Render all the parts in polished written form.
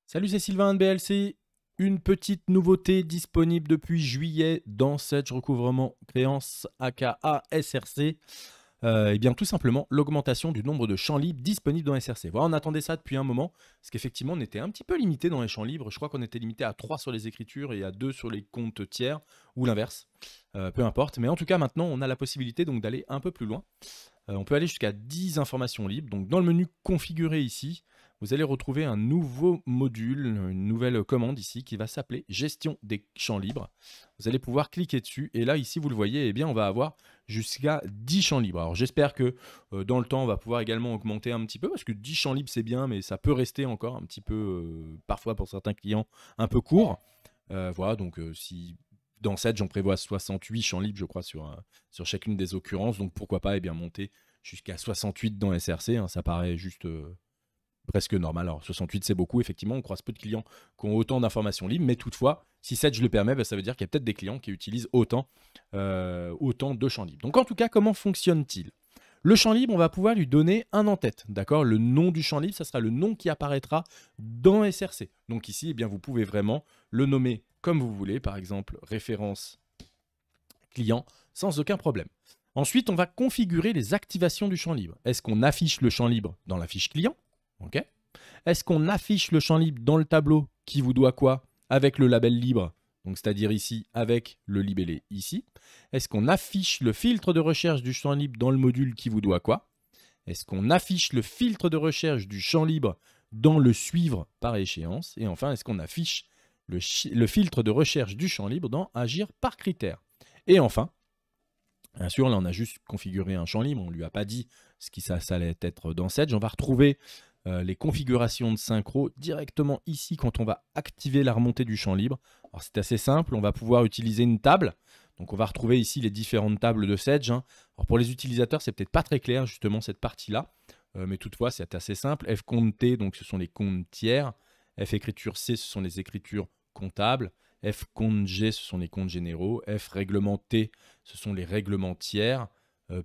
Salut, c'est Sylvain de BLC. Une petite nouveauté disponible depuis juillet dans Sedge Recouvrement Créance aka SRC. Et bien tout simplement l'augmentation du nombre de champs libres disponibles dans SRC. Voilà, on attendait ça depuis un moment, parce qu'effectivement on était un petit peu limité dans les champs libres. Je crois qu'on était limité à 3 sur les écritures et à 2 sur les comptes tiers, ou l'inverse. Peu importe, mais en tout cas maintenant on a la possibilité donc d'aller un peu plus loin. On peut aller jusqu'à 10 informations libres. Donc dans le menu configurer ici, vous allez retrouver un nouveau module, une nouvelle commande ici qui va s'appeler gestion des champs libres. Vous allez pouvoir cliquer dessus et là ici vous le voyez, eh bien on va avoir jusqu'à 10 champs libres. Alors j'espère que dans le temps on va pouvoir également augmenter un petit peu parce que 10 champs libres c'est bien, mais ça peut rester encore un petit peu parfois pour certains clients un peu court. Voilà, donc si dans 7, j'en prévois 68 champs libres, je crois, sur chacune des occurrences. Donc pourquoi pas monter jusqu'à 68 dans SRC, hein, ça paraît juste presque normal. Alors 68, c'est beaucoup, effectivement, on croise peu de clients qui ont autant d'informations libres, mais toutefois, si 7 je le permets, bah, ça veut dire qu'il y a peut-être des clients qui utilisent autant de champs libres. Donc en tout cas, comment fonctionne-t-il? Le champ libre, on va pouvoir lui donner un en-tête, d'accord? Le nom du champ libre, ça sera le nom qui apparaîtra dans SRC. Donc ici, eh bien, vous pouvez vraiment le nommer comme vous voulez, par exemple référence client, sans aucun problème. Ensuite, on va configurer les activations du champ libre. Est-ce qu'on affiche le champ libre dans la fiche client? Ok. Est-ce qu'on affiche le champ libre dans le tableau qui vous doit quoi avec le label libre, donc c'est-à-dire ici avec le libellé ici? Est-ce qu'on affiche le filtre de recherche du champ libre dans le module qui vous doit quoi? Est-ce qu'on affiche le filtre de recherche du champ libre dans le suivre par échéance? Et enfin, est-ce qu'on affiche le filtre de recherche du champ libre dans agir par critère? Et enfin, bien sûr, là on a juste configuré un champ libre, on ne lui a pas dit ce qui ça allait être dans Sedge. On va retrouver les configurations de synchro directement ici quand on va activer la remontée du champ libre. Alors c'est assez simple, on va pouvoir utiliser une table. Donc on va retrouver ici les différentes tables de Sedge, hein. Alors pour les utilisateurs, c'est peut-être pas très clair justement cette partie-là, mais toutefois c'est assez simple. F compte T, donc ce sont les comptes tiers. F écriture C, ce sont les écritures comptables. F compte G, ce sont les comptes généraux. F règlement T, ce sont les règlements tiers.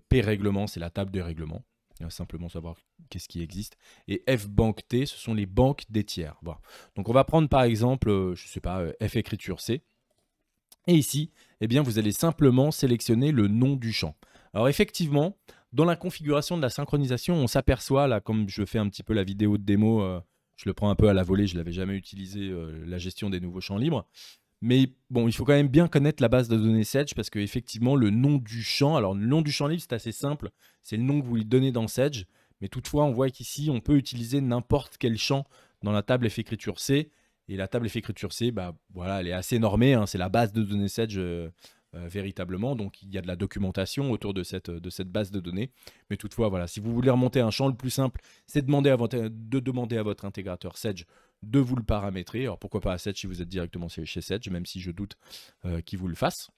P règlement, c'est la table des règlements. Simplement savoir qu'est-ce qui existe. Et F banque T, ce sont les banques des tiers. Voilà. Donc on va prendre par exemple, je ne sais pas, F écriture C. Et ici, eh bien, vous allez simplement sélectionner le nom du champ. Alors effectivement, dans la configuration de la synchronisation, on s'aperçoit, là, comme je fais un petit peu la vidéo de démo, je le prends un peu à la volée, je ne l'avais jamais utilisé, la gestion des nouveaux champs libres. Mais bon, il faut quand même bien connaître la base de données Sedge parce qu'effectivement, le nom du champ, alors le nom du champ libre, c'est assez simple, c'est le nom que vous lui donnez dans Sedge. Mais toutefois, on voit qu'ici, on peut utiliser n'importe quel champ dans la table F écriture C. Et la table F écriture C, bah, voilà, elle est assez normée, hein, c'est la base de données Sedge véritablement. Donc il y a de la documentation autour de cette base de données. Mais toutefois, voilà, si vous voulez remonter un champ, le plus simple, c'est de demander à votre intégrateur Sedge de vous le paramétrer. Alors pourquoi pas à Sedge si vous êtes directement chez Sedge, même si je doute qu'il vous le fasse.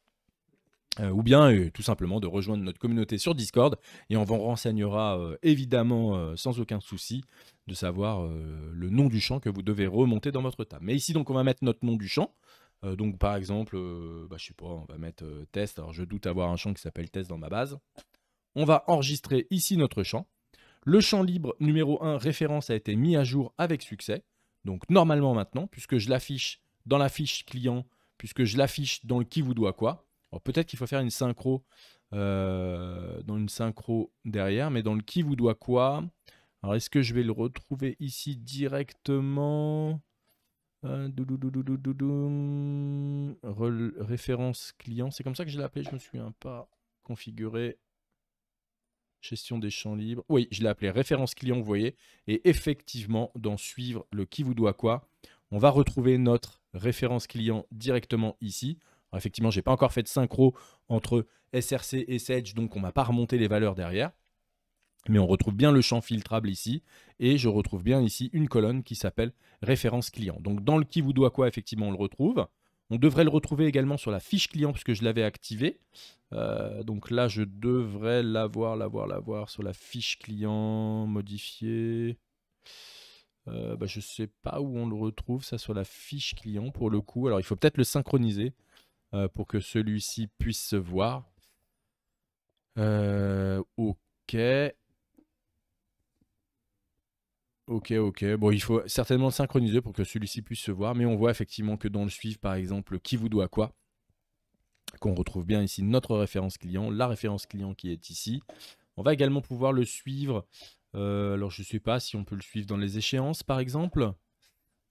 Ou bien tout simplement de rejoindre notre communauté sur Discord et on vous renseignera évidemment sans aucun souci de savoir le nom du champ que vous devez remonter dans votre table. Mais ici donc on va mettre notre nom du champ. Donc par exemple, je sais pas, on va mettre test. Alors je doute avoir un champ qui s'appelle test dans ma base. On va enregistrer ici notre champ. Le champ libre numéro 1 référence a été mis à jour avec succès. Donc normalement maintenant, puisque je l'affiche dans la fiche client, puisque je l'affiche dans le qui vous doit quoi. Alors peut-être qu'il faut faire une synchro dans une synchro derrière, mais dans le qui vous doit quoi. Alors est-ce que je vais le retrouver ici directement? Référence client, c'est comme ça que je l'ai appelé, je me souviens pas. Configurer. Gestion des champs libres. Oui, je l'ai appelé référence client, vous voyez. Et effectivement, dans suivre le qui vous doit quoi, on va retrouver notre référence client directement ici. Alors, effectivement, je n'ai pas encore fait de synchro entre SRC et Sedge, donc on ne m'a pas remonté les valeurs derrière. Mais on retrouve bien le champ filtrable ici. Et je retrouve bien ici une colonne qui s'appelle référence client. Donc dans le qui vous doit quoi, effectivement, on le retrouve. On devrait le retrouver également sur la fiche client puisque je l'avais activé. Donc là, je devrais l'avoir sur la fiche client modifiée. Je ne sais pas où on le retrouve, ça, sur la fiche client pour le coup. Alors, il faut peut-être le synchroniser pour que celui-ci puisse se voir. Ok. ok. Bon, il faut certainement le synchroniser pour que celui-ci puisse se voir, mais on voit effectivement que dans le suivre, par exemple, qui vous doit quoi, qu'on retrouve bien ici notre référence client, la référence client qui est ici. On va également pouvoir le suivre. Alors, je ne sais pas si on peut le suivre dans les échéances, par exemple.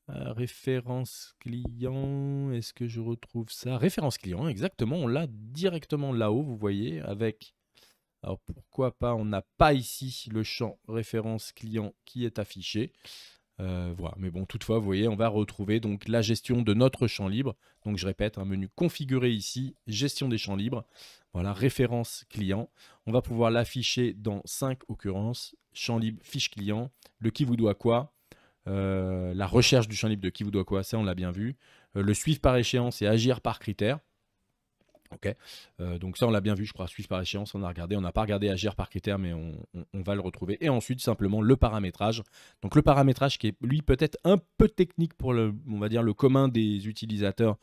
Référence client, est-ce que je retrouve ça? Référence client, exactement, on l'a directement là-haut, vous voyez, avec... Alors pourquoi pas, on n'a pas ici le champ référence client qui est affiché. Voilà, mais bon, toutefois, vous voyez, on va retrouver donc la gestion de notre champ libre. Donc je répète, un menu configuré ici, gestion des champs libres. Voilà, référence client. On va pouvoir l'afficher dans 5 occurrences. Champ libre, fiche client, le qui vous doit quoi. La recherche du champ libre de qui vous doit quoi, ça on l'a bien vu. Le suivre par échéance et agir par critère. Ok, donc ça on l'a bien vu, je crois, suivre par échéance, on a regardé, on n'a pas regardé agir par critère, mais on va le retrouver. Et ensuite simplement le paramétrage. Donc le paramétrage qui est lui peut-être un peu technique pour le, on va dire, le commun des utilisateurs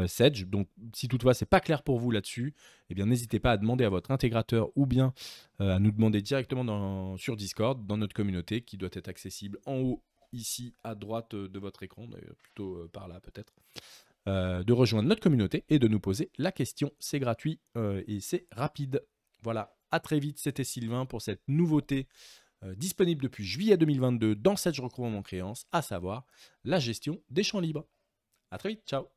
Sedge. Donc si toutefois c'est pas clair pour vous là-dessus, eh bien n'hésitez pas à demander à votre intégrateur ou bien à nous demander directement sur Discord, dans notre communauté qui doit être accessible en haut ici à droite de votre écran, plutôt par là peut-être. De rejoindre notre communauté et de nous poser la question. C'est gratuit et c'est rapide. Voilà, à très vite, c'était Sylvain pour cette nouveauté disponible depuis juillet 2022 dans Sedge Recouvrement Créance, à savoir la gestion des champs libres. À très vite, ciao.